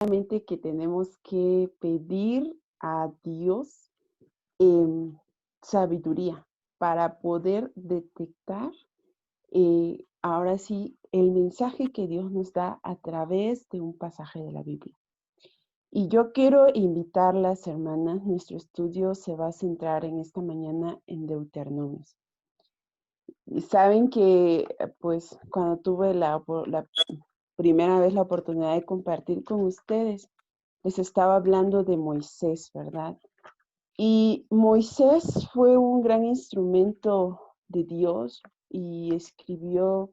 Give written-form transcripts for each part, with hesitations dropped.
Solamente que tenemos que pedir a Dios em, sabiduría para poder detectar ahora sí el mensaje que Dios nos da a través de un pasaje de la Biblia. Y yo quiero invitarlas, hermanas, nuestro estudio se va a centrar en esta mañana en Deuteronomio. Y saben que, pues, cuando tuve la primera vez la oportunidad de compartir con ustedes, les estaba hablando de Moisés, ¿verdad? Y Moisés fue un gran instrumento de Dios y escribió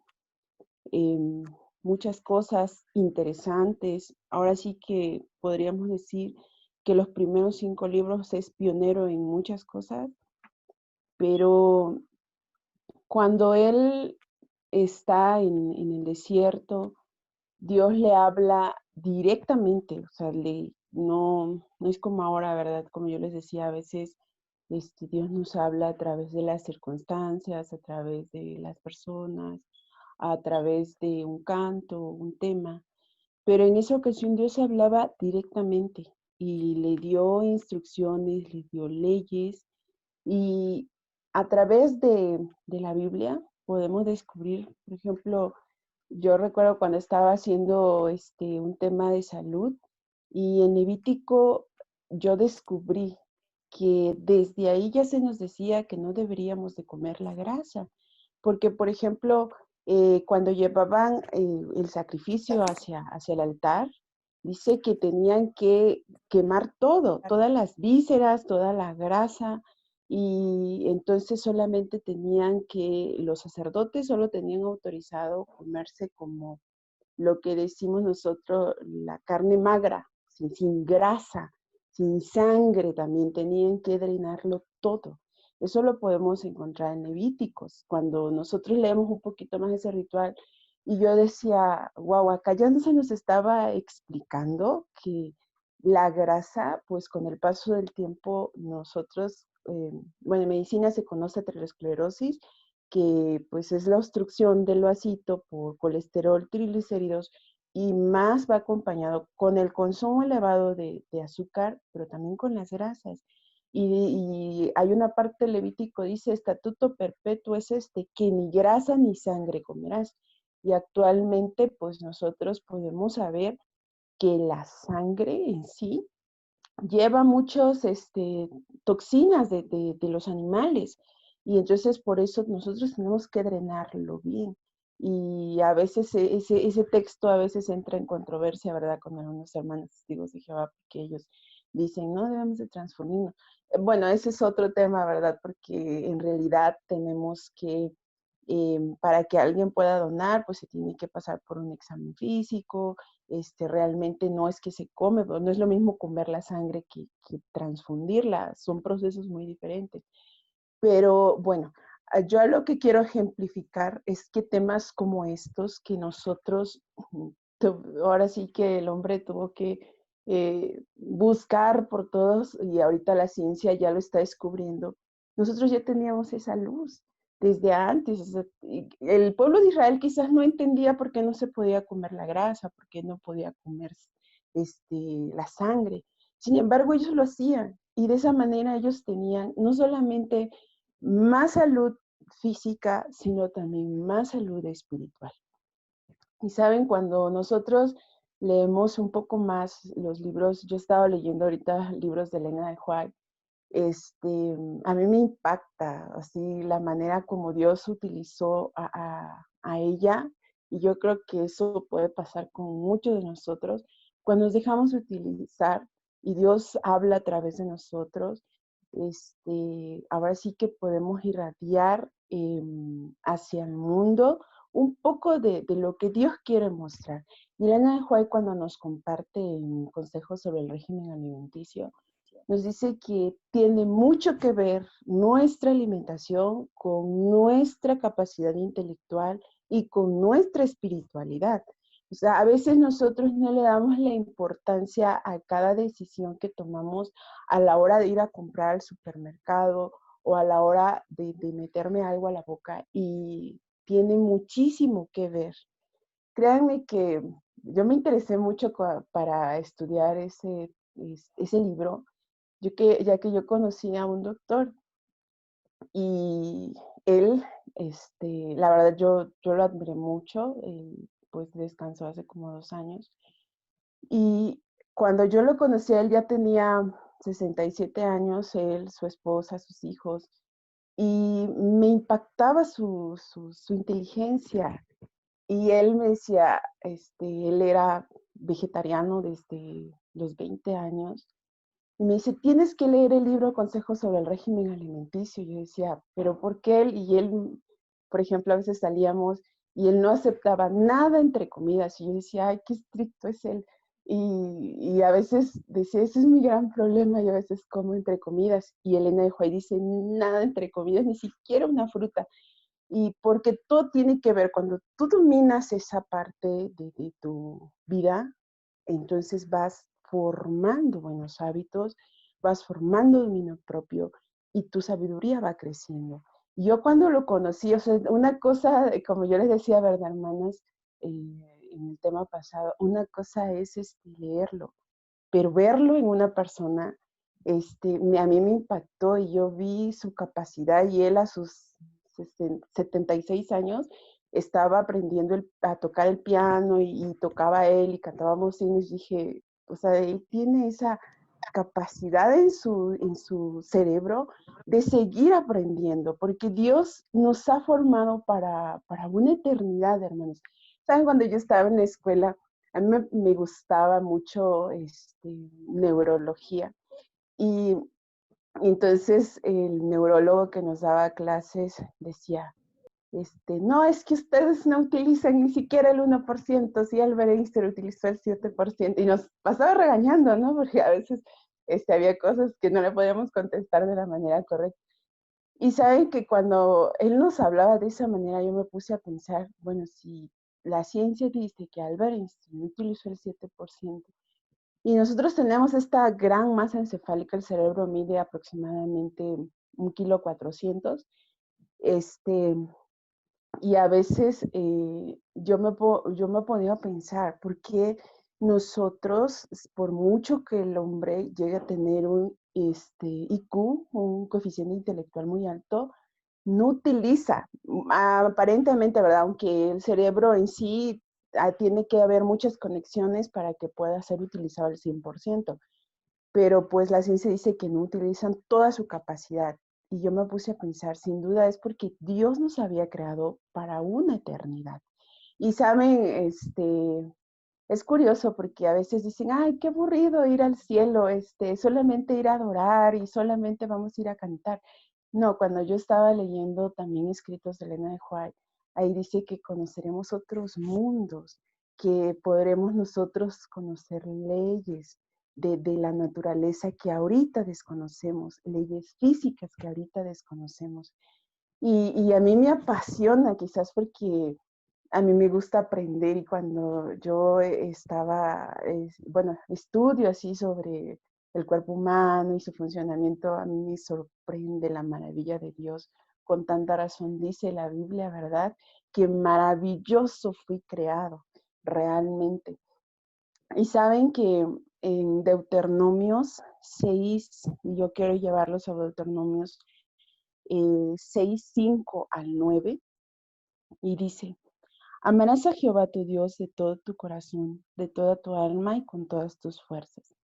em, muchas cosas interesantes. Ahora sí que podríamos decir que los primeros 5 libros es pionero en muchas cosas, pero cuando él está en el desierto, Dios le habla directamente, o sea, no es como ahora, ¿verdad? Como yo les decía, a veces Dios nos habla a través de las circunstancias, a través de las personas, a través de un canto, un tema, pero en esa ocasión Dios hablaba directamente y le dio instrucciones, le dio leyes y a través de la Biblia podemos descubrir, por ejemplo, yo recuerdo cuando estaba haciendo un tema de salud y en Levítico yo descubrí que desde ahí ya se nos decía que no deberíamos de comer la grasa, porque por ejemplo, cuando llevaban el sacrificio hacia el altar, dice que tenían que quemar todo, todas las vísceras, toda la grasa, y entonces solamente los sacerdotes solo tenían autorizado comerse como lo que decimos nosotros, la carne magra, sin grasa, sin sangre, también tenían que drenarlo todo. Eso lo podemos encontrar en Levíticos, cuando nosotros leemos un poquito más ese ritual. Y yo decía, wow, acá ya no se nos estaba explicando que la grasa, pues con el paso del tiempo, nosotros, bueno, en medicina se conoce aterosclerosis, que pues es la obstrucción del vasito por colesterol, triglicéridos y más va acompañado con el consumo elevado de azúcar, pero también con las grasas. Y hay una parte del Levítico, dice, estatuto perpetuo es que ni grasa ni sangre comerás. Y actualmente, pues nosotros podemos saber que la sangre en sí lleva muchos toxinas de los animales y entonces por eso nosotros tenemos que drenarlo bien. Y a veces ese texto a veces entra en controversia, ¿verdad? Con algunos hermanos testigos de Jehová, porque ellos dicen, no debemos de transformarnos. Bueno, ese es otro tema, ¿verdad? Porque en realidad tenemos que, para que alguien pueda donar, pues se tiene que pasar por un examen físico, realmente no es que se come, pero no es lo mismo comer la sangre que transfundirla, son procesos muy diferentes. Pero bueno, yo lo que quiero ejemplificar es que temas como estos que nosotros, ahora sí que el hombre tuvo que buscar por todos y ahorita la ciencia ya lo está descubriendo, nosotros ya teníamos esa luz desde antes. O sea, el pueblo de Israel quizás no entendía por qué no se podía comer la grasa, por qué no podía comer la sangre. Sin embargo, ellos lo hacían y de esa manera ellos tenían no solamente más salud física, sino también más salud espiritual. Y saben, cuando nosotros leemos un poco más los libros, yo estaba leyendo ahorita libros de Elena de White, a mí me impacta así la manera como Dios utilizó a ella, y yo creo que eso puede pasar con muchos de nosotros cuando nos dejamos utilizar y Dios habla a través de nosotros. Ahora sí que podemos irradiar hacia el mundo un poco de lo que Dios quiere mostrar. Y Elena de White, cuando nos comparte consejos sobre el régimen alimenticio, nos dice que tiene mucho que ver nuestra alimentación con nuestra capacidad intelectual y con nuestra espiritualidad. O sea, a veces nosotros no le damos la importancia a cada decisión que tomamos a la hora de ir a comprar al supermercado o a la hora de meterme algo a la boca, y tiene muchísimo que ver. Créanme que yo me interesé mucho para estudiar ese libro, ya que yo conocí a un doctor y él, la verdad, yo lo admiré mucho, pues descansó hace como 2 años. Y cuando yo lo conocí, él ya tenía 67 años, él, su esposa, sus hijos, y me impactaba su inteligencia. Y él me decía, él era vegetariano desde los 20 años, y me dice, tienes que leer el libro Consejos sobre el régimen alimenticio. Y yo decía, ¿pero por qué él? Y él, por ejemplo, a veces salíamos y él no aceptaba nada entre comidas. Y yo decía, ay, qué estricto es él. Y a veces decía, ese es mi gran problema. Y a veces como entre comidas. Y Elena de White dice, nada entre comidas, ni siquiera una fruta. Y porque todo tiene que ver, cuando tú dominas esa parte de tu vida, entonces vas formando buenos hábitos, vas formando dominio propio y tu sabiduría va creciendo. Y yo cuando lo conocí, o sea, una cosa, como yo les decía, ¿verdad, hermanas? En el tema pasado, una cosa es leerlo, pero verlo en una persona, a mí me impactó y yo vi su capacidad y él a sus 76 años estaba aprendiendo a tocar el piano y tocaba él y cantábamos cines. Dije, o sea, él tiene esa capacidad en su cerebro de seguir aprendiendo, porque Dios nos ha formado para una eternidad, hermanos. ¿Saben? Cuando yo estaba en la escuela, a mí me gustaba mucho neurología y entonces el neurólogo que nos daba clases decía, no, es que ustedes no utilizan ni siquiera el 1%, si Albert Einstein utilizó el 7%, y nos pasaba regañando, ¿no? Porque a veces había cosas que no le podíamos contestar de la manera correcta. Y saben que cuando él nos hablaba de esa manera, yo me puse a pensar, bueno, si la ciencia dice que Albert Einstein utilizó el 7%, y nosotros tenemos esta gran masa encefálica, el cerebro mide aproximadamente 1,4 kg, y a veces yo me ponía a pensar, ¿por qué nosotros, por mucho que el hombre llegue a tener un IQ, un coeficiente intelectual muy alto, no utiliza, aparentemente, ¿verdad? Aunque el cerebro en sí tiene que haber muchas conexiones para que pueda ser utilizado al 100%, pero pues la ciencia dice que no utilizan toda su capacidad. Y yo me puse a pensar, sin duda es porque Dios nos había creado para una eternidad. Y saben, es curioso porque a veces dicen, ay, qué aburrido ir al cielo, solamente ir a adorar y solamente vamos a ir a cantar. No, cuando yo estaba leyendo también escritos de Elena de White, ahí dice que conoceremos otros mundos, que podremos nosotros conocer leyes de la naturaleza que ahorita desconocemos, leyes físicas que ahorita desconocemos. Y a mí me apasiona quizás porque a mí me gusta aprender y cuando yo bueno, estudio así sobre el cuerpo humano y su funcionamiento, a mí me sorprende la maravilla de Dios. Con tanta razón dice la Biblia, ¿verdad? Que maravilloso fui creado, realmente. Y saben que en Deuteronomios 6, y yo quiero llevarlos a Deuteronomios 6, 5 al 9, y dice, amarás a Jehová tu Dios de todo tu corazón, de toda tu alma y con todas tus fuerzas.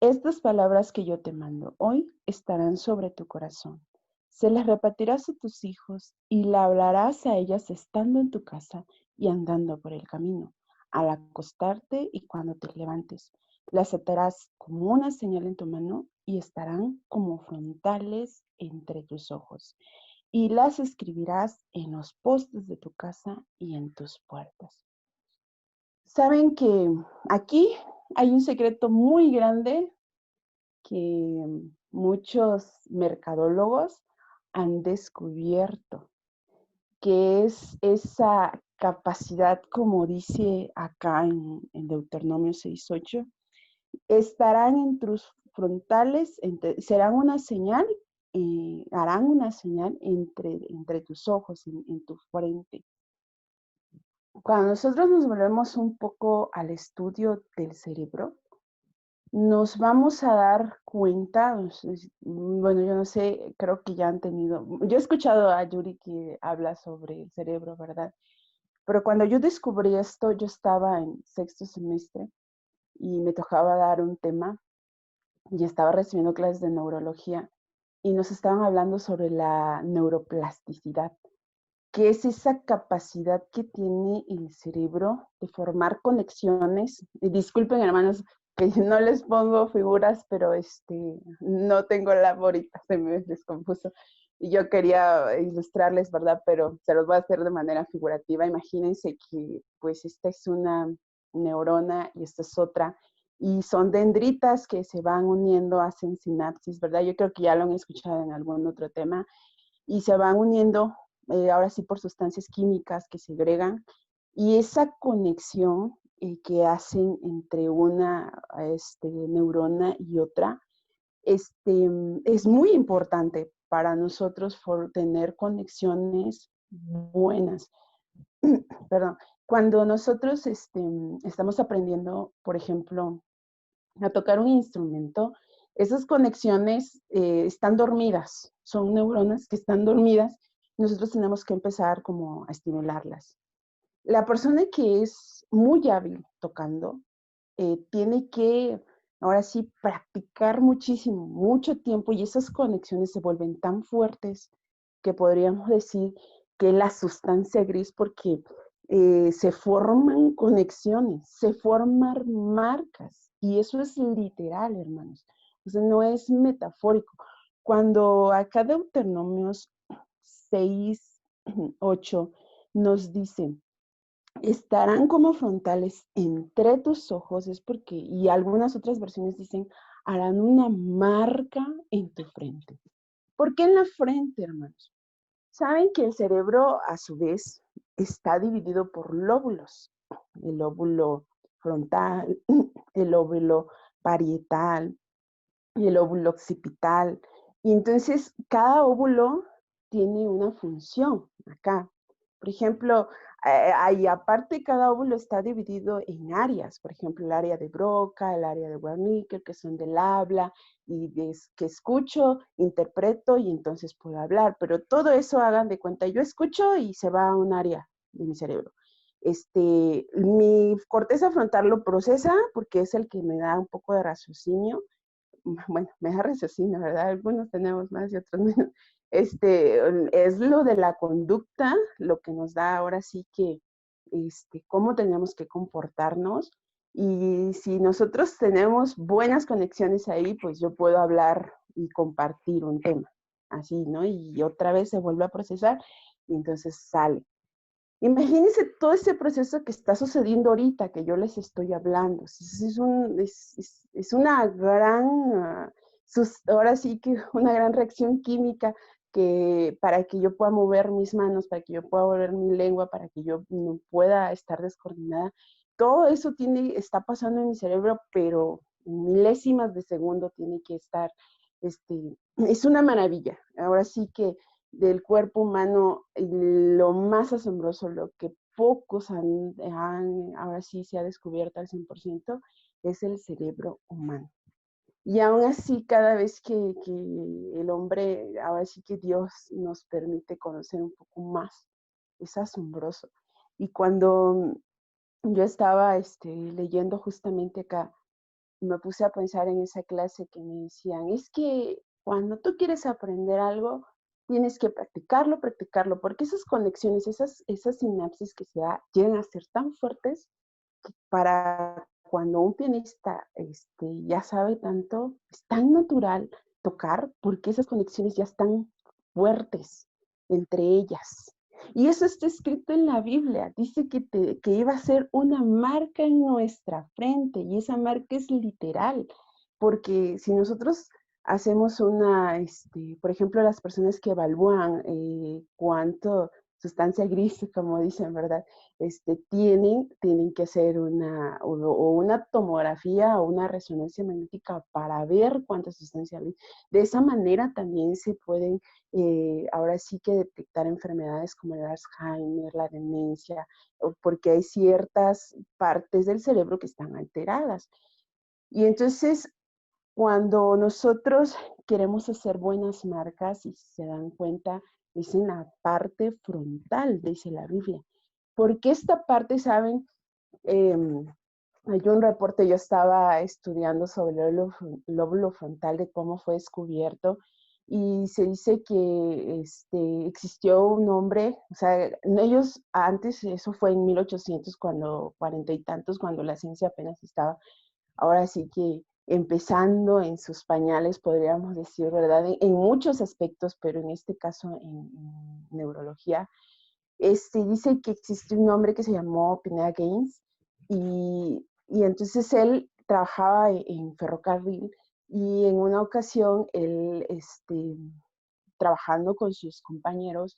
Estas palabras que yo te mando hoy estarán sobre tu corazón. Se las repetirás a tus hijos y la hablarás a ellas estando en tu casa y andando por el camino, al acostarte y cuando te levantes. Las atarás como una señal en tu mano y estarán como frontales entre tus ojos. Y las escribirás en los postes de tu casa y en tus puertas. Saben que aquí hay un secreto muy grande que muchos mercadólogos han descubierto, que es esa capacidad, como dice acá en Deuteronomio 6:8, estarán en tus frontales, serán una señal, harán una señal entre tus ojos, en tu frente. Cuando nosotros nos volvemos un poco al estudio del cerebro, nos vamos a dar cuenta, bueno, yo no sé, creo que ya han tenido, yo he escuchado a Yuri que habla sobre el cerebro, ¿verdad? Pero cuando yo descubrí esto, yo estaba en sexto semestre y me tocaba dar un tema y estaba recibiendo clases de neurología y nos estaban hablando sobre la neuroplasticidad, que es esa capacidad que tiene el cerebro de formar conexiones. Y disculpen, hermanos, que no les pongo figuras, pero no tengo la ahorita, se me descompuso. Y yo quería ilustrarles, ¿verdad? Pero se los voy a hacer de manera figurativa. Imagínense que, pues, esta es una neurona y esta es otra, y son dendritas que se van uniendo, hacen sinapsis, ¿verdad? Yo creo que ya lo han escuchado en algún otro tema, y se van uniendo, ahora sí por sustancias químicas que segregan, y esa conexión que hacen entre una neurona y otra, es muy importante para nosotros por tener conexiones buenas. Perdón, cuando nosotros estamos aprendiendo, por ejemplo, a tocar un instrumento, esas conexiones están dormidas, son neuronas que están dormidas, nosotros tenemos que empezar como a estimularlas. La persona que es muy hábil tocando tiene que, ahora sí, practicar muchísimo, mucho tiempo, y esas conexiones se vuelven tan fuertes que podríamos decir que la sustancia gris, porque se forman conexiones, se forman marcas, y eso es literal, hermanos. O sea, no es metafórico. Cuando acá Deuteronomios 6, 8 nos dice, estarán como frontales entre tus ojos, es porque, y algunas otras versiones dicen, harán una marca en tu frente. ¿Por qué en la frente, hermanos? Saben que el cerebro, a su vez, está dividido por lóbulos. El lóbulo frontal, el lóbulo parietal y el óvulo occipital. Y entonces, cada óvulo tiene una función acá. Por ejemplo, ahí aparte cada óvulo está dividido en áreas, por ejemplo, el área de Broca, el área de Wernicke, que son del habla, y que escucho, interpreto y entonces puedo hablar, pero todo eso hagan de cuenta, yo escucho y se va a un área de mi cerebro. Mi corteza frontal lo procesa porque es el que me da un poco de raciocinio, bueno, me da raciocinio, ¿verdad? Algunos tenemos más y otros menos. Es lo de la conducta, lo que nos da ahora sí que, cómo tenemos que comportarnos. Y si nosotros tenemos buenas conexiones ahí, pues yo puedo hablar y compartir un tema, así, ¿no? Y otra vez se vuelve a procesar y entonces sale. Imagínense todo ese proceso que está sucediendo ahorita, que yo les estoy hablando. Es una gran, ahora sí que una gran reacción química que para que yo pueda mover mis manos, para que yo pueda mover mi lengua, para que yo no pueda estar descoordinada. Todo eso está pasando en mi cerebro, pero en milésimas de segundo tiene que estar, es una maravilla. Ahora sí que del cuerpo humano, lo más asombroso, lo que pocos ahora sí se ha descubierto al 100%, es el cerebro humano. Y aún así, cada vez que el hombre, ahora sí que Dios nos permite conocer un poco más, es asombroso. Y cuando yo estaba leyendo justamente acá, me puse a pensar en esa clase que me decían, es que cuando tú quieres aprender algo, tienes que practicarlo, practicarlo, porque esas conexiones, esas sinapsis que se da, llegan a ser tan fuertes que para cuando un pianista ya sabe tanto, es tan natural tocar, porque esas conexiones ya están fuertes entre ellas. Y eso está escrito en la Biblia. Dice que iba a ser una marca en nuestra frente, y esa marca es literal, porque si nosotros hacemos por ejemplo, las personas que evalúan cuánto sustancia gris, como dicen, ¿verdad? Tienen que hacer o una tomografía o una resonancia magnética para ver cuánta sustancia hay. De esa manera también se pueden, ahora sí que detectar enfermedades como el Alzheimer, la demencia, porque hay ciertas partes del cerebro que están alteradas. Y entonces, cuando nosotros queremos hacer buenas marcas, y si se dan cuenta, es en la parte frontal, dice la Biblia. Porque esta parte, ¿saben? Hay un reporte, yo estaba estudiando sobre el lóbulo frontal, de cómo fue descubierto, y se dice que existió un hombre, o sea, ellos antes, eso fue en 1800, cuando, cuarenta y tantos, cuando la ciencia apenas estaba, ahora sí que empezando en sus pañales, podríamos decir, ¿verdad? En muchos aspectos, pero en este caso en neurología, dice que existe un hombre que se llamó Pineda Gaines, y entonces él trabajaba en ferrocarril, y en una ocasión él, trabajando con sus compañeros,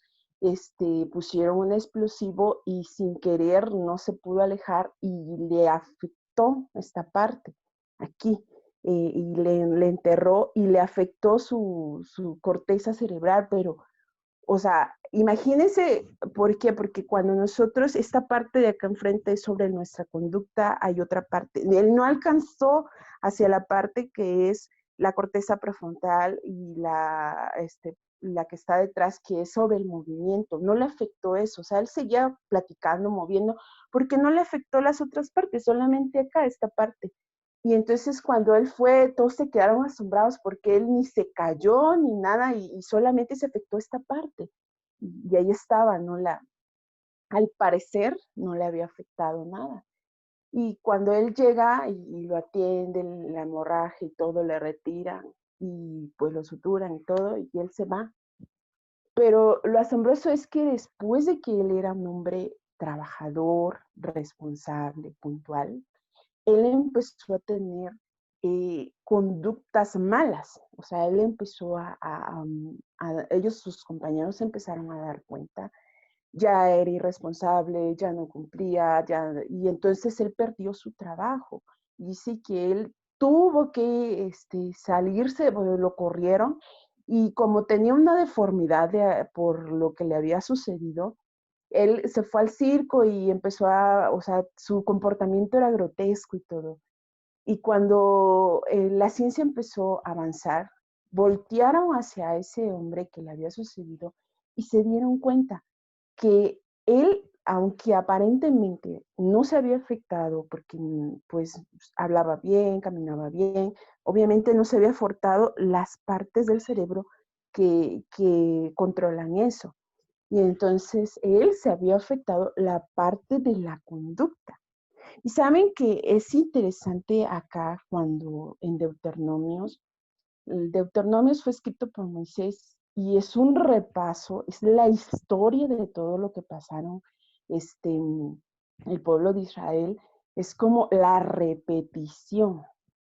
pusieron un explosivo y sin querer no se pudo alejar y le afectó esta parte, aquí, y le enterró y le afectó su corteza cerebral, pero o sea, imagínense, ¿por qué? Porque cuando nosotros, esta parte de acá enfrente es sobre nuestra conducta, hay otra parte. Él no alcanzó hacia la parte que es la corteza prefrontal y la que está detrás, que es sobre el movimiento. No le afectó eso. O sea, él seguía platicando, moviendo, porque no le afectó las otras partes, solamente acá, esta parte. Y entonces cuando él fue, todos se quedaron asombrados porque él ni se cayó ni nada, y solamente se afectó esta parte. Y ahí estaba, al parecer no le había afectado nada. Y cuando él llega y lo atienden, la hemorragia y todo, le retiran y pues lo suturan y todo, y él se va. Pero lo asombroso es que después de que él era un hombre trabajador, responsable, puntual, él empezó a tener conductas malas. O sea, él empezó ellos, sus compañeros, se empezaron a dar cuenta, ya era irresponsable, ya no cumplía, y entonces él perdió su trabajo. Dice que él tuvo que salirse, bueno, lo corrieron, y como tenía una deformidad por lo que le había sucedido, él se fue al circo y empezó o sea, su comportamiento era grotesco y todo. Y cuando la ciencia empezó a avanzar, voltearon hacia ese hombre que le había sucedido y se dieron cuenta que él, aunque aparentemente no se había afectado porque pues hablaba bien, caminaba bien, obviamente no se había afectado las partes del cerebro que controlan eso. Y entonces él se había afectado la parte de la conducta. Y saben que es interesante acá cuando en Deuteronomios, el Deuteronomios fue escrito por Moisés y es un repaso, es la historia de todo lo que pasaron este, el pueblo de Israel, es como la repetición.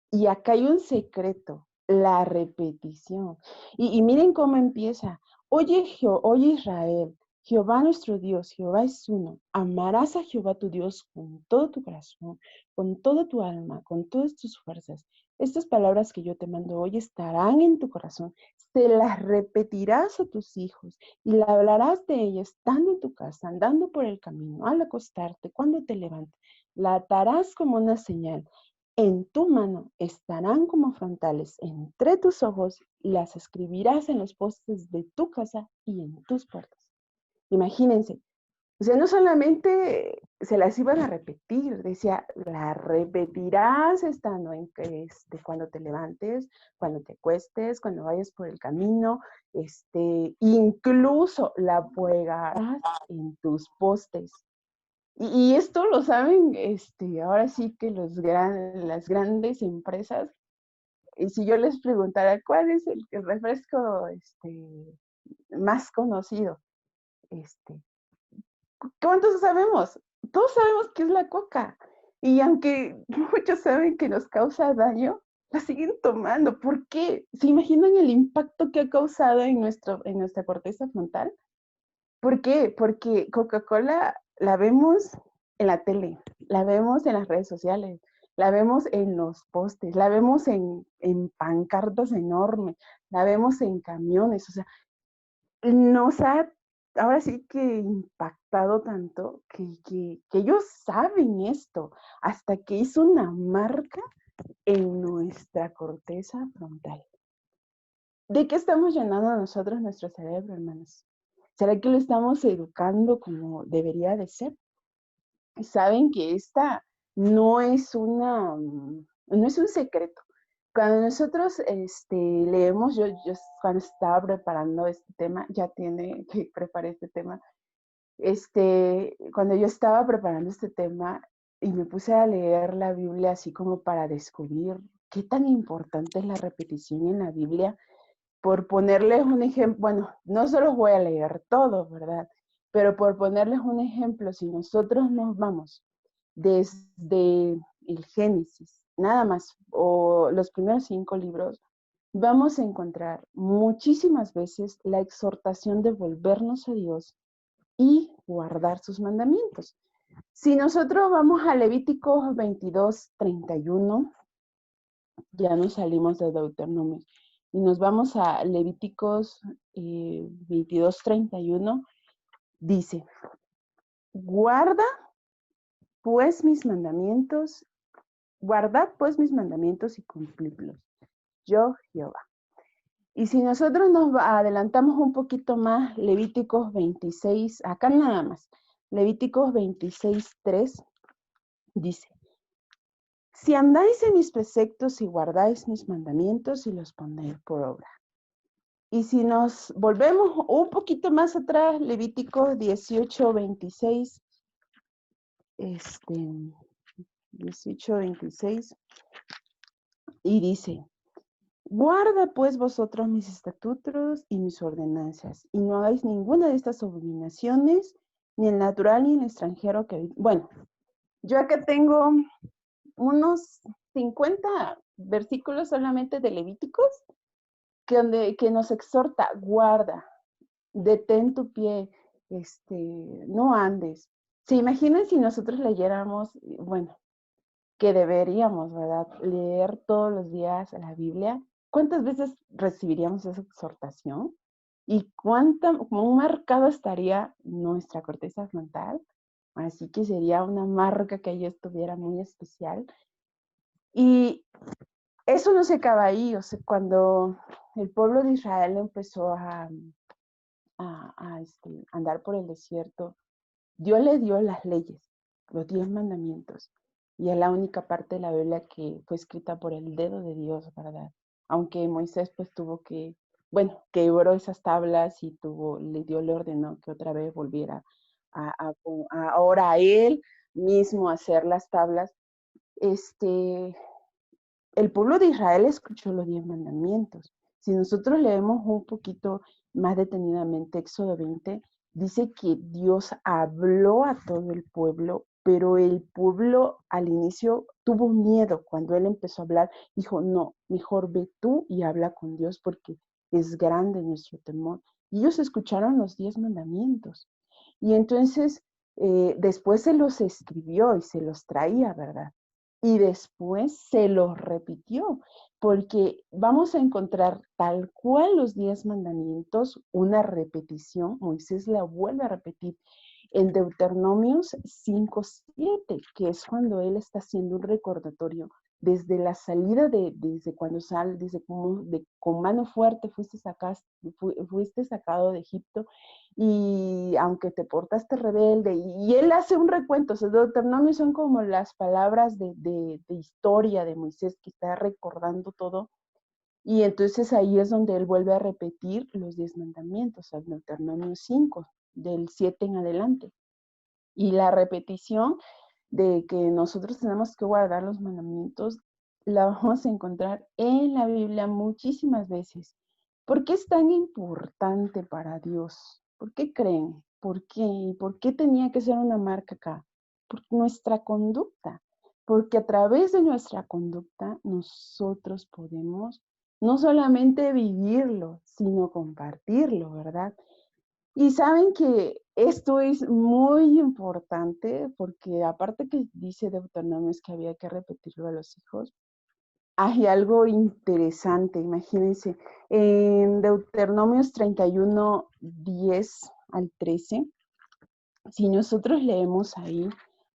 Y acá hay un secreto, la repetición. Y miren cómo empieza. Oye Israel, Jehová nuestro Dios, Jehová es uno. Amarás a Jehová tu Dios con todo tu corazón, con toda tu alma, con todas tus fuerzas. Estas palabras que yo te mando hoy estarán en tu corazón. Se las repetirás a tus hijos y le hablarás de ellas estando en tu casa, andando por el camino, al acostarte, cuando te levantes. La atarás como una señal. En tu mano estarán como frontales entre tus ojos, y las escribirás en los postes de tu casa y en tus puertas. Imagínense, o sea, no solamente se las iban a repetir, decía, la repetirás estando cuando te levantes, cuando te acuestes, cuando vayas por el camino, incluso la pegarás en tus postes. Y esto lo saben, ahora sí que las grandes empresas. Y si yo les preguntara cuál es el refresco más conocido, este, ¿cuántos sabemos? Todos sabemos que es la coca. Y aunque muchos saben que nos causa daño, la siguen tomando. ¿Por qué? ¿Se imaginan el impacto que ha causado en nuestra corteza frontal? ¿Por qué? Porque Coca-Cola la vemos en la tele, la vemos en las redes sociales, la vemos en los postes, la vemos en pancartas enormes, la vemos en camiones, o sea, nos ha ahora sí que impactado tanto que ellos saben esto, hasta que hizo una marca en nuestra corteza frontal. ¿De qué estamos llenando nosotros nuestro cerebro, hermanos? ¿Será que lo estamos educando como debería de ser? Saben que esta no es no es un secreto. Cuando nosotros leemos, yo cuando estaba preparando este tema, ya tiene que preparé este tema, cuando yo estaba preparando este tema y me puse a leer la Biblia así como para descubrir qué tan importante es la repetición en la Biblia, por ponerles un ejemplo, bueno, no se los voy a leer todos, ¿verdad? Pero por ponerles un ejemplo, si nosotros nos vamos desde el Génesis, nada más, o los primeros 5 libros, vamos a encontrar muchísimas veces la exhortación de volvernos a Dios y guardar sus mandamientos. Si nosotros vamos a Levíticos 22:31, ya nos salimos de Deuteronomio y nos vamos a Levíticos 22:31, dice, guarda pues mis mandamientos, guardad pues mis mandamientos y cumplidlos. Yo, Jehová. Y si nosotros nos adelantamos un poquito más, Levíticos 26, acá nada más, Levíticos 26:3 dice, si andáis en mis preceptos y guardáis mis mandamientos y los ponéis por obra. Y si nos volvemos un poquito más atrás, Levítico 18:26, 18:26, y dice, guarda pues vosotros mis estatutos y mis ordenanzas, y no hagáis ninguna de estas abominaciones, ni el natural ni el extranjero que... Bueno, yo acá tengo unos 50 versículos solamente de Levíticos que nos exhorta, guarda, detén tu pie, no andes. ¿Se imaginan si nosotros leyéramos, bueno, que deberíamos, ¿verdad? Leer todos los días la Biblia. ¿Cuántas veces recibiríamos esa exhortación? ¿Y cómo marcado estaría nuestra corteza frontal? Así que sería una marca que ahí estuviera muy especial. Y eso no se acaba ahí, o sea, cuando el pueblo de Israel empezó a andar por el desierto, Dios le dio las leyes, los 10 mandamientos, y es la única parte de la Biblia que fue escrita por el dedo de Dios, ¿verdad? Aunque Moisés pues tuvo que, bueno, quebró esas tablas y le ordenó que otra vez volviera ahora a él mismo a hacer las tablas. Este, el pueblo de Israel escuchó los 10 mandamientos. Si nosotros leemos un poquito más detenidamente Éxodo 20, dice que Dios habló a todo el pueblo, pero el pueblo al inicio tuvo miedo cuando él empezó a hablar. Dijo, no, mejor ve tú y habla con Dios porque es grande nuestro temor. Y ellos escucharon los 10 mandamientos. Y entonces después se los escribió y se los traía, ¿verdad? Y después se los repitió, porque vamos a encontrar tal cual los 10 mandamientos, una repetición, Moisés la vuelve a repetir en Deuteronomios 5:7, que es cuando él está haciendo un recordatorio desde la salida desde cuando sale, desde como con mano fuerte fuiste sacado de Egipto, y aunque te portaste rebelde, y él hace un recuento, o sea, Deuteronomio son como las palabras de historia de Moisés que está recordando todo, y entonces ahí es donde él vuelve a repetir los 10 mandamientos, o sea, Deuteronomio 5, del 7 en adelante. Y la repetición de que nosotros tenemos que guardar los mandamientos la vamos a encontrar en la Biblia muchísimas veces. ¿Por qué es tan importante para Dios? ¿Por qué creen? ¿Por qué? ¿Y por qué tenía que ser una marca acá? Por nuestra conducta. Porque a través de nuestra conducta nosotros podemos no solamente vivirlo, sino compartirlo, ¿verdad? Y saben que esto es muy importante porque aparte que dice Deuteronomios que había que repetirlo a los hijos, hay algo interesante, imagínense, en Deuteronomios 31, 10 al 13, si nosotros leemos ahí,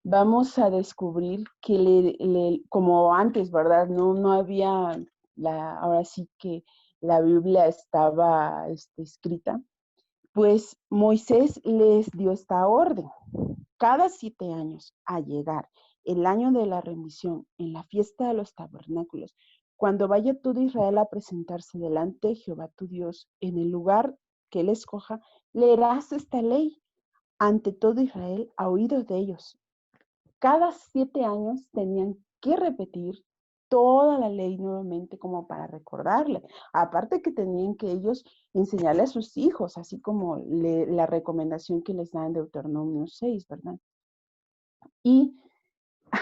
vamos a descubrir que como antes, ¿verdad? No había, ahora sí que la Biblia estaba escrita, pues Moisés les dio esta orden. Cada 7 años, al llegar el año de la remisión, en la fiesta de los tabernáculos, cuando vaya todo Israel a presentarse delante de Jehová tu Dios, en el lugar que él escoja, leerás esta ley ante todo Israel a oídos de ellos. Cada 7 años tenían que repetir toda la ley nuevamente como para recordarle. Aparte que tenían que ellos enseñarle a sus hijos, así como la recomendación que les da en Deuteronomio 6, ¿verdad? Y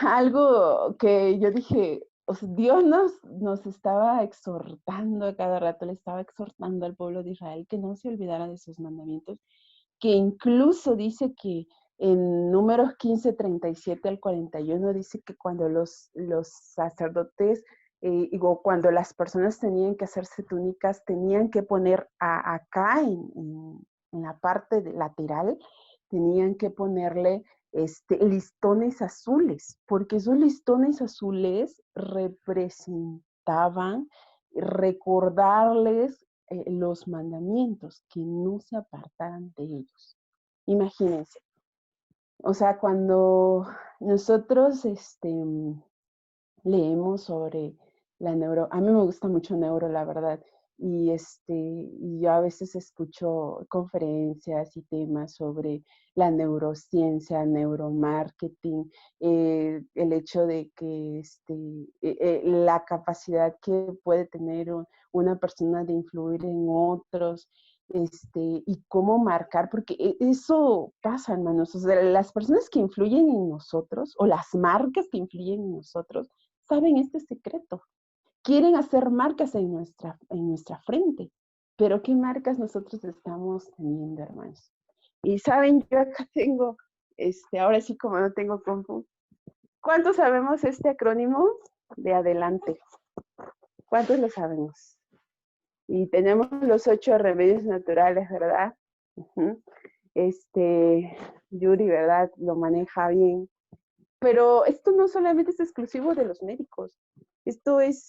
algo que yo dije, o sea, Dios nos estaba exhortando a cada rato, le estaba exhortando al pueblo de Israel que no se olvidara de sus mandamientos, que incluso dice que en Números 15, 37 al 41 dice que cuando los sacerdotes o cuando las personas tenían que hacerse túnicas, tenían que poner acá en la parte lateral, tenían que ponerle listones azules, porque esos listones azules representaban recordarles los mandamientos, que no se apartaran de ellos. Imagínense, o sea, cuando nosotros leemos sobre la neuro, a mí me gusta mucho neuro, la verdad, y yo a veces escucho conferencias y temas sobre la neurociencia, neuromarketing, el hecho de que la capacidad que puede tener una persona de influir en otros, y cómo marcar, porque eso pasa, hermanos, o sea, las personas que influyen en nosotros, o las marcas que influyen en nosotros, saben este secreto. Quieren hacer marcas en nuestra frente. Pero ¿qué marcas nosotros estamos teniendo, hermanos? Y saben, yo acá tengo, ahora sí como no tengo compu, ¿cuántos sabemos este acrónimo de adelante? ¿Cuántos lo sabemos? Y tenemos los 8 remedios naturales, ¿verdad? Uh-huh. Yuri, ¿verdad? Lo maneja bien. Pero esto no solamente es exclusivo de los médicos. Esto es,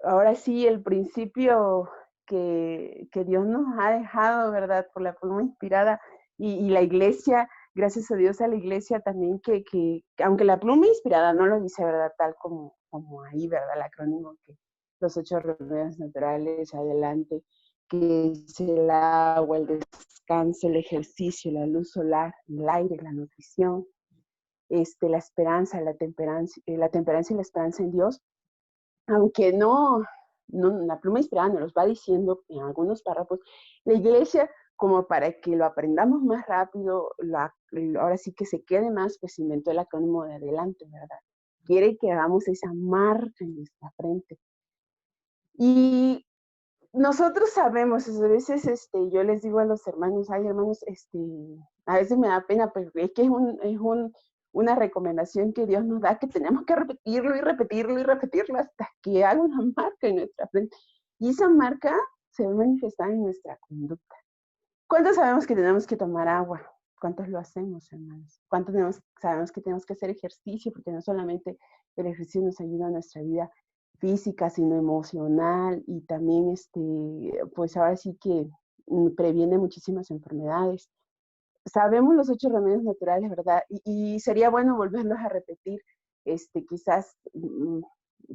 ahora sí, el principio que Dios nos ha dejado, ¿verdad? Por la pluma inspirada. Y la iglesia, gracias a Dios a la iglesia también, que aunque la pluma inspirada no lo dice, ¿verdad? Tal como ahí, ¿verdad? El acrónimo que los 8 remedios naturales, adelante, que es el agua, el descanso, el ejercicio, la luz solar, el aire, la nutrición, la esperanza, la temperancia y la esperanza en Dios, aunque la pluma inspirada nos los va diciendo en algunos párrafos, la iglesia, como para que lo aprendamos más rápido, ahora sí que se quede más, pues inventó el acrónimo de adelante, ¿verdad? Quiere que hagamos esa marca en nuestra frente. Y nosotros sabemos, a veces yo les digo a los hermanos, ay hermanos, a veces me da pena, pero es que una recomendación que Dios nos da, que tenemos que repetirlo y repetirlo y repetirlo hasta que haga una marca en nuestra frente. Y esa marca se ve manifestada en nuestra conducta. ¿Cuántos sabemos que tenemos que tomar agua? ¿Cuántos lo hacemos, hermanos? ¿Cuántos sabemos que tenemos que hacer ejercicio? Porque no solamente el ejercicio nos ayuda a nuestra vida física, sino emocional y también, pues ahora sí que previene muchísimas enfermedades. Sabemos los 8 remedios naturales, ¿verdad? Y sería bueno volverlos a repetir, quizás,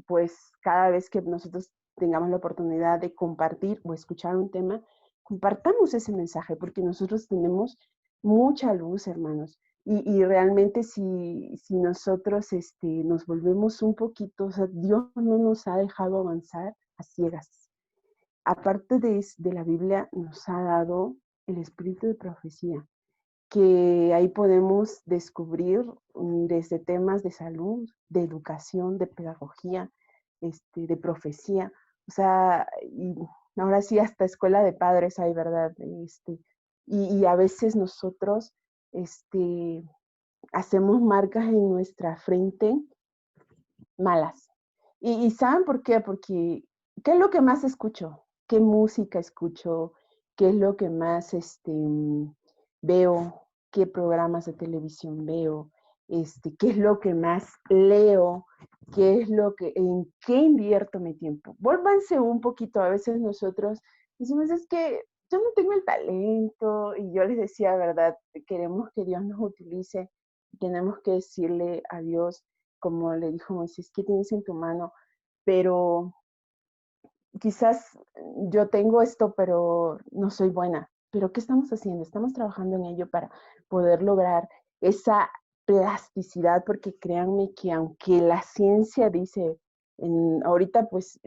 pues cada vez que nosotros tengamos la oportunidad de compartir o escuchar un tema, compartamos ese mensaje, porque nosotros tenemos mucha luz, hermanos. Y realmente si nosotros nos volvemos un poquito, o sea, Dios no nos ha dejado avanzar a ciegas. Aparte de la Biblia, nos ha dado el espíritu de profecía, que ahí podemos descubrir desde temas de salud, de educación, de pedagogía, de profecía, o sea, y ahora sí hasta escuela de padres hay, ¿verdad? y a veces nosotros hacemos marcas en nuestra frente malas. ¿Y saben por qué? Porque, ¿qué es lo que más escucho? ¿Qué música escucho? ¿Qué es lo que más veo? ¿Qué programas de televisión veo? ¿Qué es lo que más leo? ¿Qué es lo que, en qué invierto mi tiempo? Vuélvanse un poquito, a veces nosotros decimos, es que yo no tengo el talento, y yo les decía, ¿verdad? Queremos que Dios nos utilice, tenemos que decirle a Dios, como le dijo Moisés, ¿qué tienes en tu mano? Pero quizás yo tengo esto, pero no soy buena. Pero ¿qué estamos haciendo? Estamos trabajando en ello para poder lograr esa plasticidad, porque créanme que aunque la ciencia dice, ahorita pues,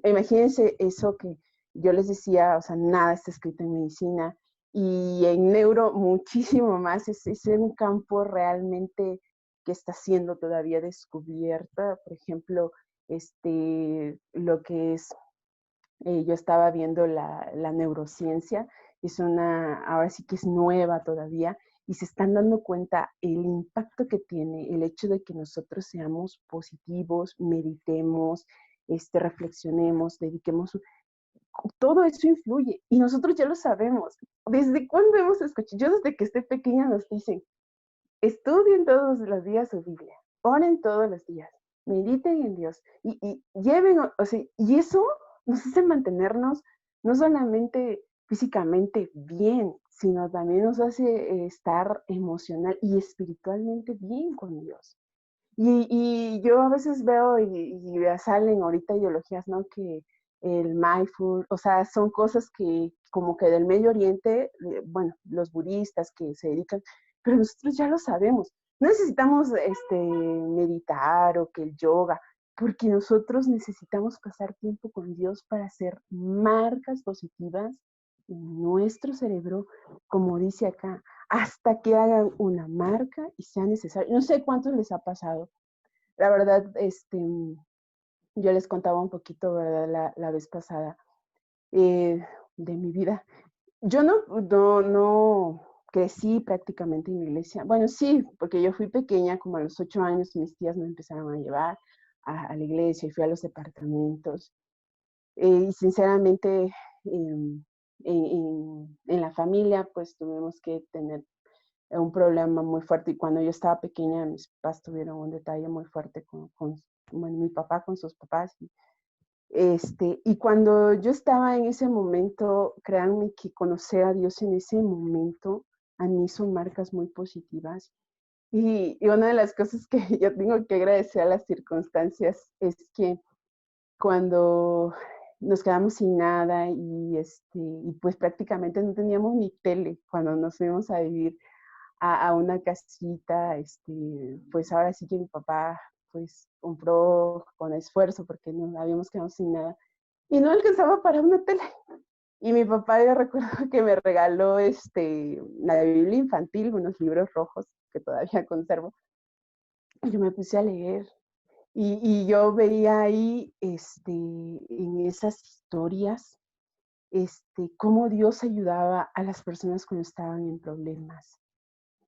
imagínense eso que yo les decía, o sea, nada está escrito en medicina y en neuro muchísimo más, es un campo realmente que está siendo todavía descubierta, por ejemplo, lo que es yo estaba viendo la neurociencia, ahora sí que es nueva todavía, y se están dando cuenta el impacto que tiene el hecho de que nosotros seamos positivos, meditemos, reflexionemos, dediquemos, todo eso influye, y nosotros ya lo sabemos. ¿Desde cuándo hemos escuchado? Yo desde que estoy pequeña nos dicen, estudien todos los días su Biblia, oren todos los días, mediten en Dios y lleven, o sea, y eso nos hace mantenernos no solamente físicamente bien, sino también nos hace estar emocional y espiritualmente bien con Dios. Y yo a veces veo y salen ahorita ideologías, ¿no? Que el mindful, o sea, son cosas que como que del Medio Oriente, bueno, los budistas que se dedican, pero nosotros ya lo sabemos. No necesitamos meditar o que el yoga, porque nosotros necesitamos pasar tiempo con Dios para hacer marcas positivas en nuestro cerebro, como dice acá, hasta que hagan una marca y sea necesario. No sé cuántos les ha pasado. La verdad, yo les contaba un poquito, ¿verdad? La vez pasada de mi vida. Yo no crecí prácticamente en la iglesia. Bueno, sí, porque yo fui pequeña, como a los 8 años, mis tías me empezaron a llevar a la iglesia y fui a los departamentos. Y sinceramente, en la familia, pues tuvimos que tener un problema muy fuerte. Y cuando yo estaba pequeña, mis papás tuvieron un detalle muy fuerte bueno, mi papá con sus papás. Y cuando yo estaba en ese momento, créanme que conocer a Dios en ese momento, a mí son marcas muy positivas. Y una de las cosas que yo tengo que agradecer a las circunstancias es que cuando nos quedamos sin nada y pues prácticamente no teníamos ni tele cuando nos fuimos a vivir a una casita, pues ahora sí que mi papá pues compró con esfuerzo porque nos habíamos quedado sin nada y no alcanzaba para una tele. Y mi papá, yo recuerdo que me regaló la Biblia infantil, unos libros rojos que todavía conservo, y yo me puse a leer. Y yo veía ahí, en esas historias, cómo Dios ayudaba a las personas cuando estaban en problemas.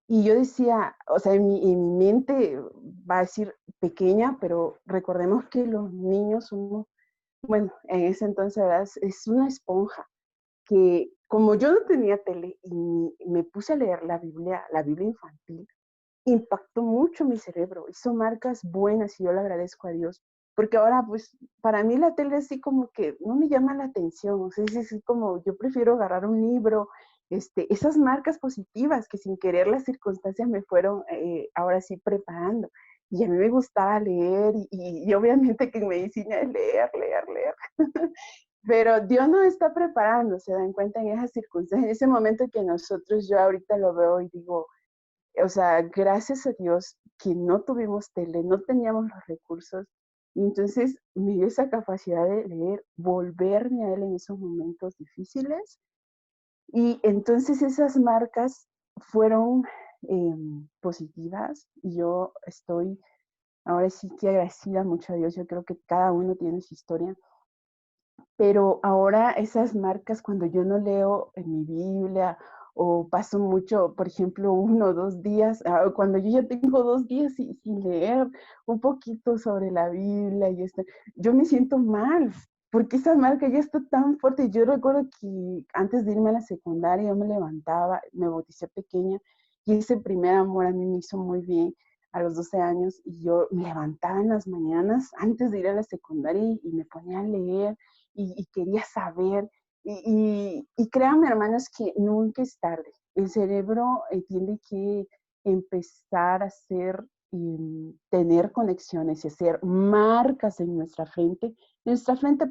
Y yo decía, o sea, en mi mente va a decir pequeña, pero recordemos que los niños somos, bueno, en ese entonces ¿verdad? Es una esponja que como yo no tenía tele y me puse a leer la Biblia infantil, impactó mucho mi cerebro, hizo marcas buenas y yo le agradezco a Dios, porque ahora pues para mí la tele así como que no me llama la atención, o sea, es como yo prefiero agarrar un libro, esas marcas positivas que sin querer las circunstancias me fueron ahora sí preparando. Y a mí me gustaba leer y obviamente que en medicina es leer, leer, leer. Pero Dios nos está preparando, se dan cuenta en esas circunstancias, en ese momento que nosotros, yo ahorita lo veo y digo, o sea, gracias a Dios que no tuvimos tele, no teníamos los recursos, y entonces me dio esa capacidad de leer, volverme a él en esos momentos difíciles, y entonces esas marcas fueron positivas, y yo estoy ahora sí que agradecida mucho a Dios, yo creo que cada uno tiene su historia, pero ahora esas marcas cuando yo no leo en mi Biblia o paso mucho, por ejemplo, 1 o 2 días, cuando yo ya tengo 2 días sin leer un poquito sobre la Biblia y esto, yo me siento mal, porque esa marca ya está tan fuerte. Yo recuerdo que antes de irme a la secundaria yo me levantaba, me bauticé pequeña y ese primer amor a mí me hizo muy bien a los 12 años y yo me levantaba en las mañanas antes de ir a la secundaria y me ponía a leer y quería saber. Y créanme, hermanos, que nunca es tarde. El cerebro tiene que empezar a hacer, tener conexiones y hacer marcas en nuestra frente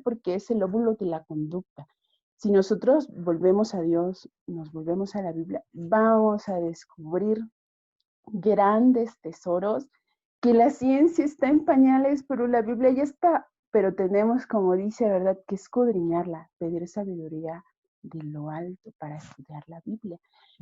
porque es el óvulo de la conducta. Si nosotros volvemos a Dios, nos volvemos a la Biblia, vamos a descubrir grandes tesoros que la ciencia está en pañales, pero la Biblia ya está. Pero tenemos, como dice, ¿verdad?, que escudriñarla, pedir sabiduría de lo alto para estudiar la Biblia.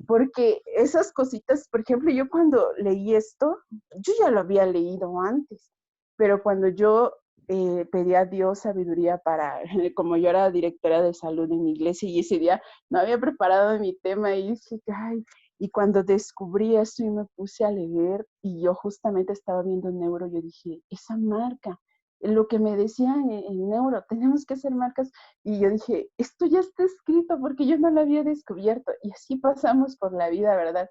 Porque esas cositas, por ejemplo, yo cuando leí esto, yo ya lo había leído antes, pero cuando yo pedí a Dios sabiduría para, como yo era directora de salud en mi iglesia y ese día no había preparado mi tema y dije, ay, y cuando descubrí esto y me puse a leer y yo justamente estaba viendo Neuro, yo dije, esa marca, lo que me decían en Neuro, tenemos que hacer marcas. Y yo dije, esto ya está escrito porque yo no lo había descubierto. Y así pasamos por la vida, ¿verdad?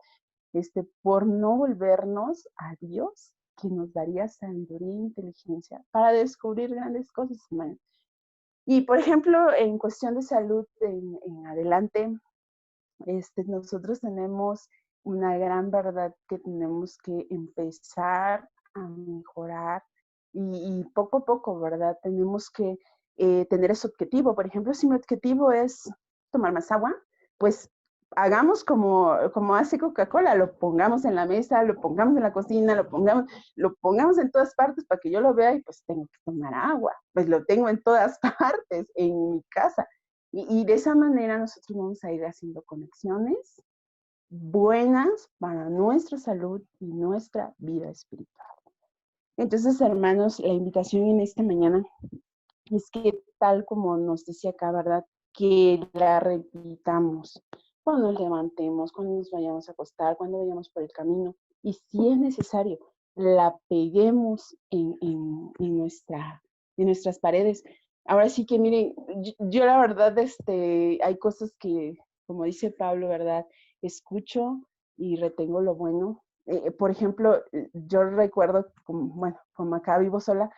Por no volvernos a Dios, que nos daría sabiduría e inteligencia para descubrir grandes cosas humanas. Y, por ejemplo, en cuestión de salud en adelante, nosotros tenemos una gran verdad que tenemos que empezar a mejorar y poco a poco, ¿verdad? Tenemos que tener ese objetivo. Por ejemplo, si mi objetivo es tomar más agua, pues hagamos como hace Coca-Cola, lo pongamos en la mesa, lo pongamos en la cocina, lo pongamos en todas partes para que yo lo vea y pues tengo que tomar agua. Pues lo tengo en todas partes, en mi casa. Y de esa manera nosotros vamos a ir haciendo conexiones buenas para nuestra salud y nuestra vida espiritual. Entonces, hermanos, la invitación en esta mañana es que tal como nos decía acá, ¿verdad? Que la repitamos cuando nos levantemos, cuando nos vayamos a acostar, cuando vayamos por el camino. Y si es necesario, la peguemos en nuestras paredes. Ahora sí que miren, yo la verdad, hay cosas que, como dice Pablo, ¿verdad? Escucho y retengo lo bueno. Por ejemplo, yo recuerdo, bueno, como acá vivo sola,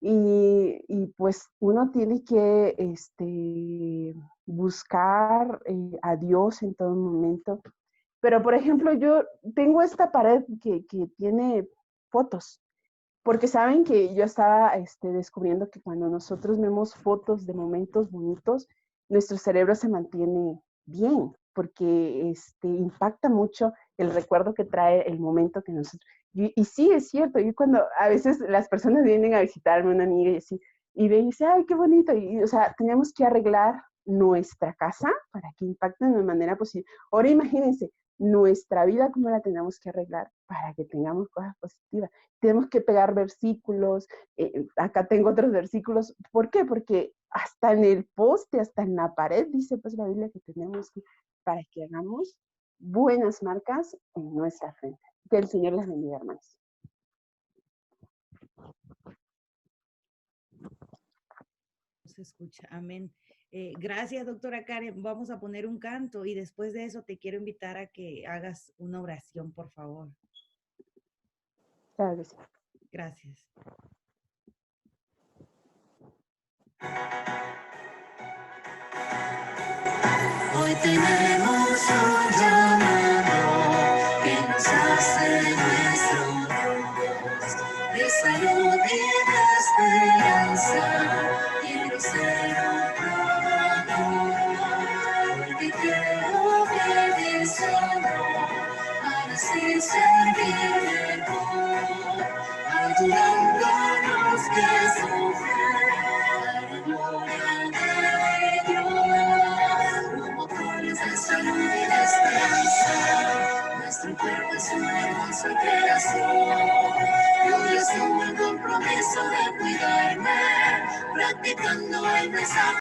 y pues uno tiene que buscar a Dios en todo momento. Pero, por ejemplo, yo tengo esta pared que tiene fotos, porque saben que yo estaba descubriendo que cuando nosotros vemos fotos de momentos bonitos, nuestro cerebro se mantiene bien, porque impacta mucho el recuerdo que trae el momento que nosotros... Y sí, es cierto, yo cuando a veces las personas vienen a visitarme, una amiga y así, y ven y dicen, ay, qué bonito, y o sea, tenemos que arreglar nuestra casa para que impacte de una manera posible. Ahora imagínense, nuestra vida, cómo la tenemos que arreglar para que tengamos cosas positivas. Tenemos que pegar versículos, acá tengo otros versículos. ¿Por qué? Porque hasta en el poste, hasta en la pared, dice pues la Biblia que tenemos que, para que hagamos buenas marcas en nuestra frente. Que el Señor les bendiga, hermanos. Se escucha, amén. Gracias, doctora Karen. Vamos a poner un canto y después de eso te quiero invitar a que hagas una oración, por favor. Claro que sí. Gracias. Hoy tenemos un llamado que nos hace nuestro Dios, de salud y de esperanza, y grosero trovador, que quiere obedecer su amor, para así servir mejor, ayudándonos que sufrir la gloria de Dios. Motores de salud y de esperanza, nuestro cuerpo es una hermosa creación. Yo asumo el compromiso de cuidarme, practicando el mensaje.